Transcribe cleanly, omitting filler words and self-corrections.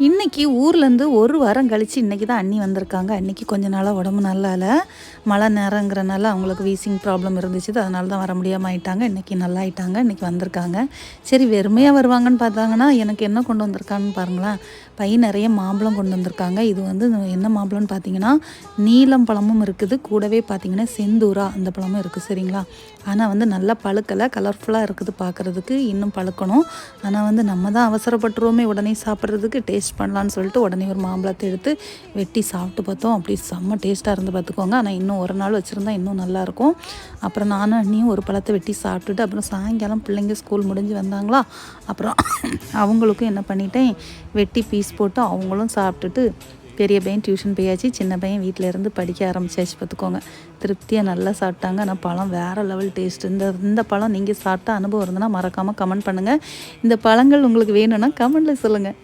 இன்றைக்கி ஊர்லேருந்து ஒரு வாரம் கழித்து இன்றைக்கி தான் அண்ணி வந்திருக்காங்க. அன்றைக்கி கொஞ்ச நாளாக உடம்பு நல்லா இல்லை, மழை நேரங்கிறனால அவங்களுக்கு வீசிங் ப்ராப்ளம் இருந்துச்சு, அதனால தான் வர முடியாமல் ஆயிட்டாங்க. இன்றைக்கி நல்லா ஆயிட்டாங்க, இன்றைக்கி வந்திருக்காங்க. சரி வெறுமையாக வருவாங்கன்னு பார்த்தாங்கன்னா எனக்கு என்ன கொண்டு வந்திருக்கான்னு பாருங்களேன். பை நிறைய மாம்பழம் கொண்டு வந்திருக்காங்க. இது வந்து என்ன மாம்பழம்னு பார்த்தீங்கன்னா நீலம் பழமும் இருக்குது, கூடவே பார்த்தீங்கன்னா செந்தூரா அந்த பழமும் இருக்குது. சரிங்களா, ஆனால் வந்து நல்லா பழுக்கலை, கலர்ஃபுல்லாக இருக்குது பார்க்குறதுக்கு, இன்னும் பழுக்கணும். ஆனால் வந்து நம்ம தான் அவசரப்பட்டுருவோமே உடனே சாப்பிட்றதுக்கு, டேஸ்ட் பண்ணலான்னு சொல்லிட்டு உடனே ஒரு மாம்பழத்தை எடுத்து வெட்டி சாப்பிட்டு பார்த்தோம். அப்படி செம்ம டேஸ்ட்டாக இருந்து பார்த்துக்கோங்க. ஆனால் இன்னும் ஒரு நாள் வச்சுருந்தா இன்னும் நல்லாயிருக்கும். அப்புறம் நானும் அண்ணியும் ஒரு பழத்தை வெட்டி சாப்பிட்டுட்டு அப்புறம் சாயங்காலம் பிள்ளைங்க ஸ்கூல் முடிஞ்சு வந்தாங்களா, அப்புறம் அவங்களுக்கும் என்ன பண்ணிட்டேன், வெட்டி பீஸ் போட்டு அவங்களும் சாப்பிட்டுட்டு பெரிய பையன் டியூஷன் போயாச்சு, சின்ன பையன் வீட்டில் இருந்து படிக்க ஆரம்பிச்சாச்சு பார்த்துக்கோங்க. திருப்தியாக நல்லா சாப்பிட்டாங்க. ஆனால் பழம் வேறு லெவல் டேஸ்ட். இந்த பழம் நீங்கள் சாப்பிட்டா அனுபவம் இருந்ததுன்னா மறக்காமல் கமெண்ட் பண்ணுங்கள். இந்த பழங்கள் உங்களுக்கு வேணும்னா கமெண்ட்டில் சொல்லுங்கள்.